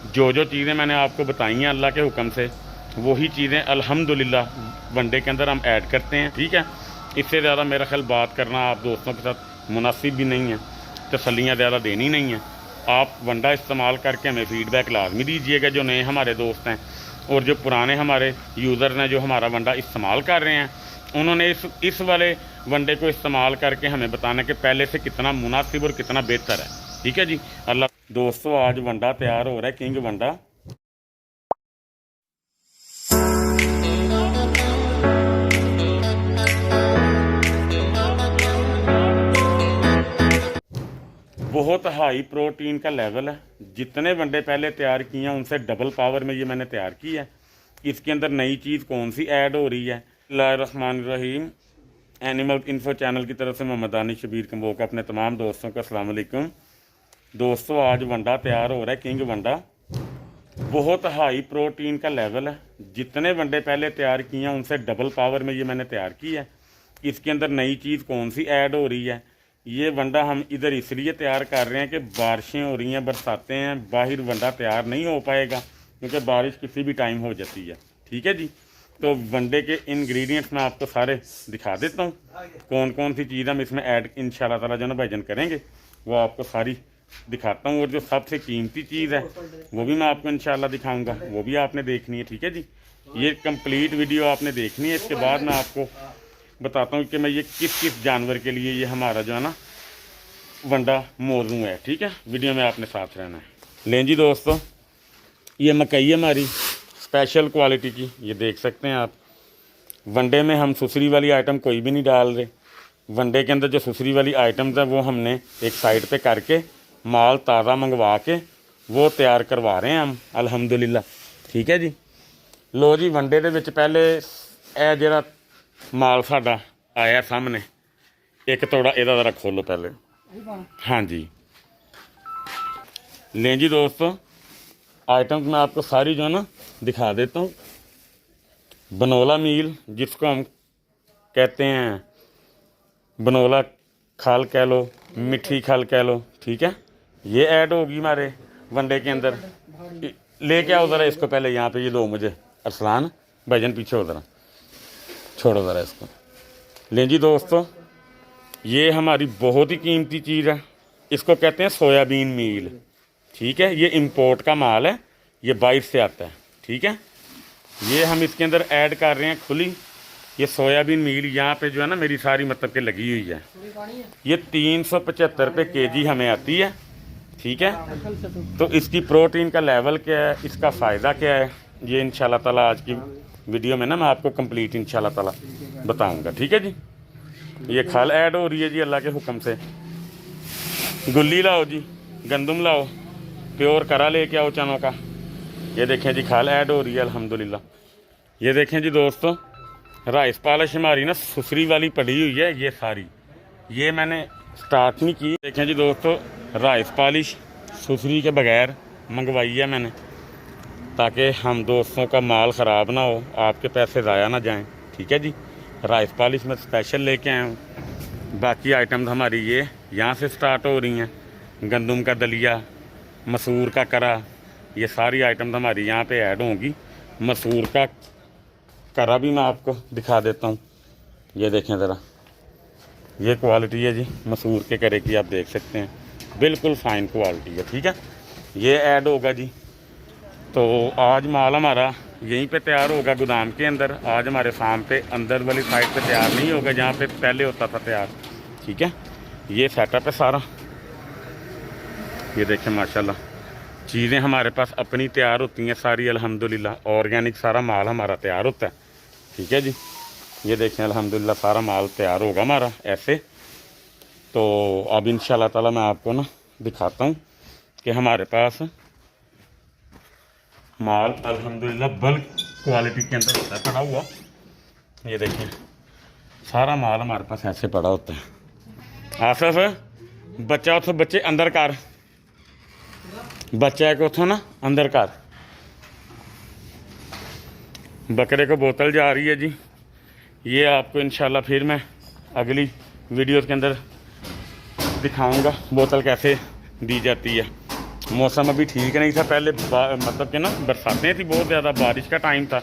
जो जो चीज़ें मैंने आपको बताई हैं अल्लाह के हुक्म से, वही चीज़ें अल्हम्दुलिल्लाह वनडे के अंदर हम ऐड करते हैं। ठीक है, इससे ज़्यादा मेरा ख्याल बात करना आप दोस्तों के साथ मुनासिब भी नहीं है, तसल्लियाँ ज़्यादा देनी नहीं है। आप वनडा इस्तेमाल करके हमें फ़ीडबैक लाजमी दीजिएगा, जो नए हमारे दोस्त हैं, और जो पुराने हमारे यूज़र हैं जो हमारा वनडा इस्तेमाल कर रहे हैं, उन्होंने इस वाले वनडे को इस्तेमाल करके हमें बताना कि पहले से कितना मुनासिब और कितना बेहतर है। ठीक है जी। अल्लाह दोस्तों, आज वनडा तैयार हो रहा है, किंग वनडा। बहुत हाई प्रोटीन का लेवल है। जितने वनडे पहले तैयार किए हैं उनसे डबल पावर में ये मैंने तैयार की है। इसके अंदर नई चीज़ कौन सी ऐड हो रही है? बिस्मिल्लाहिर्रहमानिर्रहीम। एनिमल इन्फो चैनल की तरफ से मोहम्मद दानिश शबीर कंबोक अपने तमाम दोस्तों को अस्सलाम वालेकुम। दोस्तों, आज वनडा तैयार हो रहा है, किंग वनडा। बहुत हाई प्रोटीन का लेवल है। जितने वनडे पहले तैयार किए हैं उनसे डबल पावर में ये मैंने तैयार की है। इसके अंदर नई चीज़ कौन सी ऐड हो रही है? ये वनडा हम इधर इसलिए तैयार कर रहे हैं कि बारिशें हो रही हैं, बरसातें हैं, बाहर वनडा तैयार नहीं हो पाएगा क्योंकि बारिश किसी भी टाइम हो जाती है। ठीक है जी। तो वनडे के इंग्रेडिएंट्स मैं आपको सारे दिखा देता हूँ, कौन कौन सी चीज़ हम इसमें ऐड इंशाल्लाह ताला जो ना भाईजान करेंगे, वो आपको सारी दिखाता हूँ। और जो सबसे कीमती चीज़ है वो भी मैं आपको इंशाल्लाह दिखाऊँगा, वो भी आपने देखनी है। ठीक है जी। ये कंप्लीट वीडियो आपने देखनी है। इसके बाद मैं आपको बताता हूँ कि मैं ये किस किस जानवर के लिए ये हमारा जो है ना वनडा मौजू है। ठीक है, वीडियो में आपने साथ रहना है। लें जी दोस्तों, ये मकई है हमारी स्पेशल क्वालिटी की, ये देख सकते हैं आप। वनडे में हम सुसरी वाली आइटम कोई भी नहीं डाल रहे। वनडे के अंदर जो सुसरी वाली आइटम्स है वो हमने एक साइड पे करके माल ताज़ा मंगवा के वो तैयार करवा रहे हैं हम अल्हम्दुलिल्लाह। ठीक है जी। लो जी, वनडे ਦੇ ਵਿੱਚ पहले ਇਹ ਜਿਹੜਾ माल साडा आया सामने, एक तोड़ा ਇਹਦਾ ज़रा खोलो पहले। हाँ जी, लें जी दोस्तों, आइटम मैं आपको सारी जो है ना दिखा देता हूँ। बनोला मील, जिसको हम कहते हैं बनोला खाल कह लो, मिठी खाल कह लो। ठीक है, ये ऐड होगी हमारे वनडे के अंदर। लेके आओ ज़रा इसको पहले यहाँ पे, ये दो मुझे अरसलान भाईजान, पीछे हो ज़रा, छोड़ो ज़रा इसको। लें जी दोस्तों, ये हमारी बहुत ही कीमती चीज़ है, इसको कहते हैं सोयाबीन मील। ठीक है, ये इंपोर्ट का माल है, ये बाहर से आता है। ठीक है, ये हम इसके अंदर ऐड कर रहे हैं खुली ये सोयाबीन मील। यहाँ पे जो है ना मेरी सारी मतलब के लगी हुई है। ये 375 रुपये kg हमें आती है। ठीक है, तो इसकी प्रोटीन का लेवल क्या है, इसका फ़ायदा क्या है, ये इंशाल्लाह ताला आज की वीडियो में ना मैं आपको कंप्लीट इंशाल्लाह ताला बताऊंगा। ठीक है जी। ये खल ऐड हो रही है जी अल्लाह के हुक्म से। गुल्ली लाओ जी, गंदम लाओ, प्योर करा लेके आओ चनों का। ये देखें जी, खल ऐड हो रही है अल्हम्दुलिल्लाह। ये देखें जी दोस्तों, राइस पॉलिश हमारी ना सुसरी वाली पड़ी हुई है, ये सारी ये मैंने स्टार्ट नहीं की। देखें जी दोस्तों, राइस पॉलिश सुसरी के बगैर मंगवाई है मैंने, ताकि हम दोस्तों का माल ख़राब ना हो, आपके पैसे ज़ाया ना जाएं। ठीक है जी। राइस पॉलिश में स्पेशल लेके आया हूँ। बाकी आइटम्स हमारी ये यहाँ से स्टार्ट हो रही हैं। गंदम का दलिया, मसूर का करा, ये सारी आइटम्स हमारी यहाँ पे ऐड होंगी। मसूर का करा भी मैं आपको दिखा देता हूँ। ये देखें ज़रा, ये क्वालिटी है जी मसूर के करे की, आप देख सकते हैं, बिल्कुल फ़ाइन क्वालिटी है। ठीक है, ये ऐड होगा जी। तो आज माल हमारा यहीं पे तैयार होगा गोदाम के अंदर। आज हमारे फार्म पे अंदर वाली साइड पे तैयार नहीं होगा, जहाँ पे पहले होता था तैयार। ठीक है, ये सेटअप है सारा। ये देखें माशाल्लाह, चीज़ें हमारे पास अपनी तैयार होती हैं सारी अल्हम्दुलिल्लाह। ऑर्गेनिक सारा माल हमारा तैयार होता है। ठीक है जी। ये देखें अल्हम्दुलिल्लाह सारा माल तैयार होगा हमारा ऐसे। तो अब इंशाल्लाह ताला मैं आपको ना दिखाता हूँ कि हमारे पास माल अल्हम्दुलिल्लाह बल्क क्वालिटी के अंदर होता है पड़ा हुआ। ये देखिए सारा माल हमारे पास ऐसे पड़ा होता है। आसफ बच्चा उतो, बच्चे अंदर कर, बच्चा को उतो ना अंदर कर। बकरे को बोतल जा रही है जी। ये आपको इंशाल्लाह फिर मैं अगली वीडियो के अंदर दिखाऊंगा बोतल कैसे दी जाती है। मौसम अभी ठीक नहीं था, पहले मतलब कि ना बरसातें थी, बहुत ज़्यादा बारिश का टाइम था,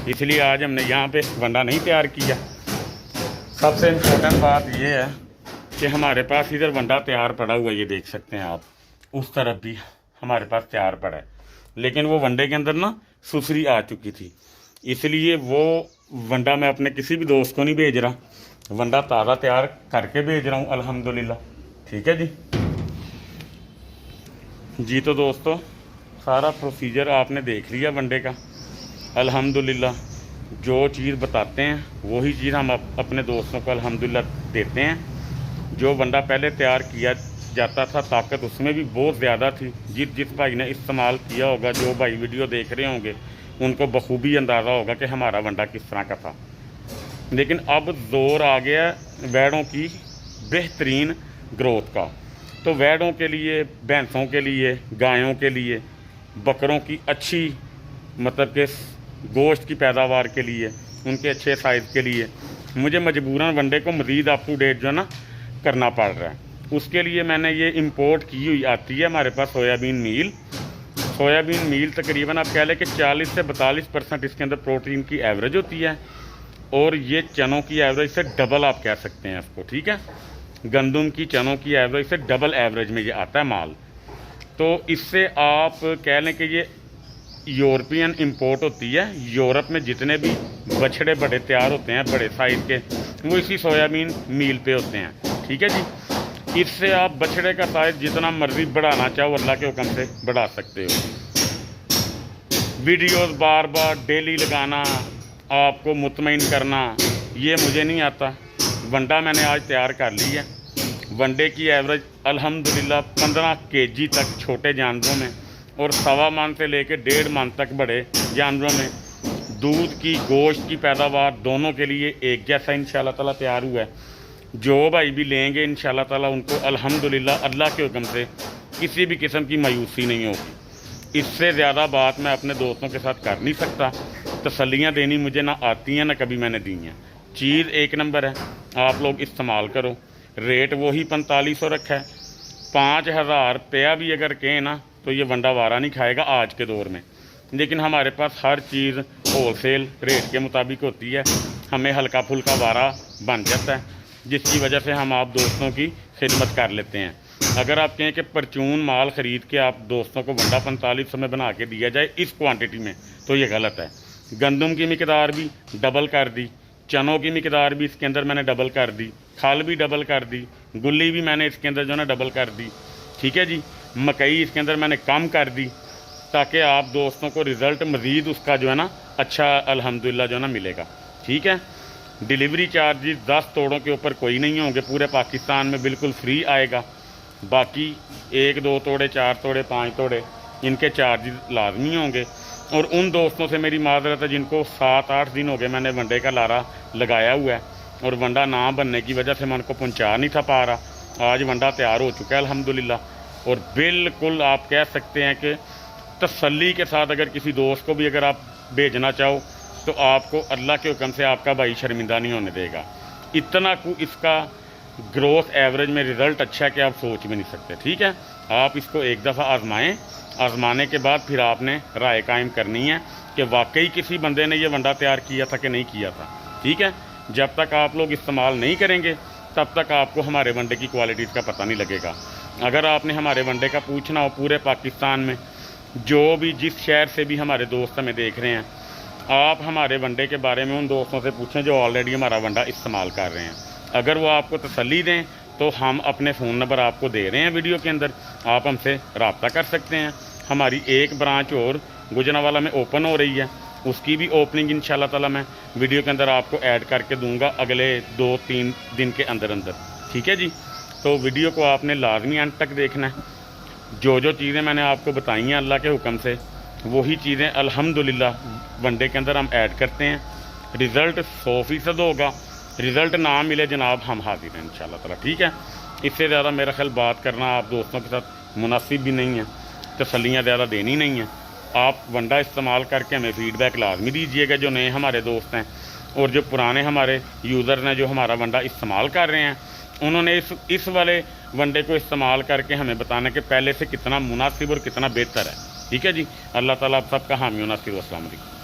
इसलिए आज हमने यहाँ पे वंडा नहीं तैयार किया। सबसे इम्पोर्टेंट बात ये है कि हमारे पास इधर वंडा तैयार पड़ा हुआ है, ये देख सकते हैं आप, उस तरफ भी हमारे पास तैयार पड़ा है, लेकिन वो वंडे के अंदर ना सुसरी आ चुकी थी, इसलिए वो वंडा मैं अपने किसी भी दोस्त को नहीं भेज रहा, वंडा ताज़ा तैयार करके भेज रहा हूँ अल्हम्दुलिल्लाह। ठीक है जी। जी तो दोस्तों, सारा प्रोसीजर आपने देख लिया वनडे का अल्हम्दुलिल्लाह। जो चीज़ बताते हैं वही चीज़ हम अपने दोस्तों को अल्हम्दुलिल्लाह देते हैं। जो वनडा पहले तैयार किया जाता था, ताकत उसमें भी बहुत ज़्यादा थी। जिस भाई ने इस्तेमाल किया होगा, जो भाई वीडियो देख रहे होंगे, उनको बखूबी अंदाज़ा होगा कि हमारा वनडा किस तरह का था। लेकिन अब जोर आ गया वैड़ों की बेहतरीन ग्रोथ का, तो वैड़ों के लिए, भैंसों के लिए, गायों के लिए, बकरों की अच्छी मतलब कि गोश्त की पैदावार के लिए, उनके अच्छे साइज़ के लिए मुझे मजबूरन वनडे को मज़ीद अप टू डेट जो है ना करना पड़ रहा है। उसके लिए मैंने ये इंपोर्ट की हुई आती है हमारे पास सोयाबीन मील। सोयाबीन मील तकरीबन आप कह लें कि 40 से 42% इसके अंदर प्रोटीन की एवरेज होती है, और ये चनों की एवरेज से डबल आप कह सकते हैं इसको। ठीक है, गंदम की, चनों की एवरेज से डबल एवरेज में ये आता है माल। तो इससे आप कह लें कि ये यूरोपियन इंपोर्ट होती है। यूरोप में जितने भी बछड़े बड़े तैयार होते हैं बड़े साइज़ के, वो इसी सोयाबीन मील पे होते हैं। ठीक है जी। इससे आप बछड़े का साइज़ जितना मर्जी बढ़ाना चाहो अल्लाह के हुक्म से बढ़ा सकते हो। वीडियोस बार बार डेली लगाना, आपको मुतमईन करना, ये मुझे नहीं आता। वनडा मैंने आज तैयार कर ली है। वनडे की एवरेज अल्हम्दुलिल्लाह 15 केजी तक छोटे जानवरों में, और 1.25 मन से लेकर 1.5 मन तक बड़े जानवरों में दूध की, गोश्त की पैदावार दोनों के लिए एक जैसा इंशाल्लाह ताला तैयार हुआ है। जो भाई भी लेंगे इंशाल्लाह ताला उनको अल्हम्दुलिल्लाह अल्लाह के हुक्म से किसी भी किस्म की मायूसी नहीं होगी। इससे ज़्यादा बात मैं अपने दोस्तों के साथ कर नहीं सकता। तसल्लियाँ देनी मुझे ना आती हैं, ना कभी मैंने दी हैं। चीज़ एक नंबर है, आप लोग इस्तेमाल करो। रेट वही 4500 रखा है। 5000 रुपया भी अगर कहें ना तो ये वंडा वारा नहीं खाएगा आज के दौर में। लेकिन हमारे पास हर चीज़ होलसेल रेट के मुताबिक होती है, हमें हल्का फुल्का वारा बन जाता है, जिसकी वजह से हम आप दोस्तों की खिदमत कर लेते हैं। अगर आप कहें कि परचून माल ख़रीद के आप दोस्तों को वंडा 4500 में बना के दिया जाए इस क्वांटिटी में, तो ये गलत है। गंदम की मिकदार भी डबल कर दी, चनों की मिकदार भी इसके अंदर मैंने डबल कर दी, खल भी डबल कर दी, गुल्ली भी मैंने इसके अंदर जो है ना डबल कर दी। ठीक है जी। मकई इसके अंदर मैंने कम कर दी, ताकि आप दोस्तों को रिज़ल्ट मज़ीद उसका जो है ना अच्छा अल्हम्दुलिल्लाह जो है ना मिलेगा। ठीक है। डिलीवरी चार्जेस 10 तोड़ों के ऊपर कोई नहीं होंगे, पूरे पाकिस्तान में बिल्कुल फ्री आएगा। बाकी 1, 2 तोड़े, 4 तोड़े, 5 तोड़े इनके चार्जेस लाजमी होंगे। और उन दोस्तों से मेरी माजरत है जिनको 7-8 दिन हो गए मैंने वनडे का लारा लगाया हुआ है, और वंडा ना बनने की वजह से मैं उनको पहुँचा नहीं था पा रहा। आज वंडा तैयार हो चुका है अल्हम्दुलिल्लाह, और बिल्कुल आप कह सकते हैं कि तसल्ली के साथ अगर किसी दोस्त को भी अगर आप भेजना चाहो तो आपको अल्लाह के हुक्म से आपका भाई शर्मिंदा नहीं होने देगा। इतना इसका ग्रोथ एवरेज में रिज़ल्ट अच्छा है कि आप सोच भी नहीं सकते। ठीक है। आप इसको एक दफ़ा आजमाएं, आजमाने के बाद फिर आपने राय कायम करनी है कि वाकई किसी बंदे ने ये वंडा तैयार किया था कि नहीं किया था। ठीक है। जब तक आप लोग इस्तेमाल नहीं करेंगे तब तक आपको हमारे वनडे की क्वालिटीज़ का पता नहीं लगेगा। अगर आपने हमारे वनडे का पूछना हो पूरे पाकिस्तान में, जो भी जिस शहर से भी हमारे दोस्त हमें देख रहे हैं, आप हमारे वनडे के बारे में उन दोस्तों से पूछें जो ऑलरेडी हमारा वनडा इस्तेमाल कर रहे हैं। अगर वो आपको तसल्ली दें तो हम अपने फ़ोन नंबर आपको दे रहे हैं वीडियो के अंदर, आप हमसे रब्ता कर सकते हैं। हमारी एक ब्रांच और गुजरांवाला में ओपन हो रही है, उसकी भी ओपनिंग इंशाल्लाह ताला मैं वीडियो के अंदर आपको ऐड करके दूंगा अगले 2-3 दिन के अंदर अंदर। ठीक है जी। तो वीडियो को आपने लाजमी अंत तक देखना है। जो जो चीज़ें मैंने आपको बताई हैं अल्लाह के हुक्म से, वही चीज़ें अल्हम्दुलिल्लाह वनडे के अंदर हम ऐड करते हैं। रिज़ल्ट 100% होगा। रिज़ल्ट ना मिले जनाब, हम हाजिर हैं इंशाल्लाह ताला। ठीक है। इससे ज़्यादा मेरा ख्याल बात करना आप दोस्तों के साथ मुनासिब भी नहीं है, तसल्लियाँ ज़्यादा देनी नहीं है। आप वनडा इस्तेमाल करके हमें फ़ीडबैक लाजमी दीजिएगा, जो नए हमारे दोस्त हैं, और जो पुराने हमारे यूज़र हैं जो हमारा वनडा इस्तेमाल कर रहे हैं, उन्होंने इस वाले वनडे को इस्तेमाल करके हमें बताना कि पहले से कितना मुनासिब और कितना बेहतर है। ठीक है जी। अल्लाह ताला आप सबका हामी नासिर। अस्सलाम वालेकुम।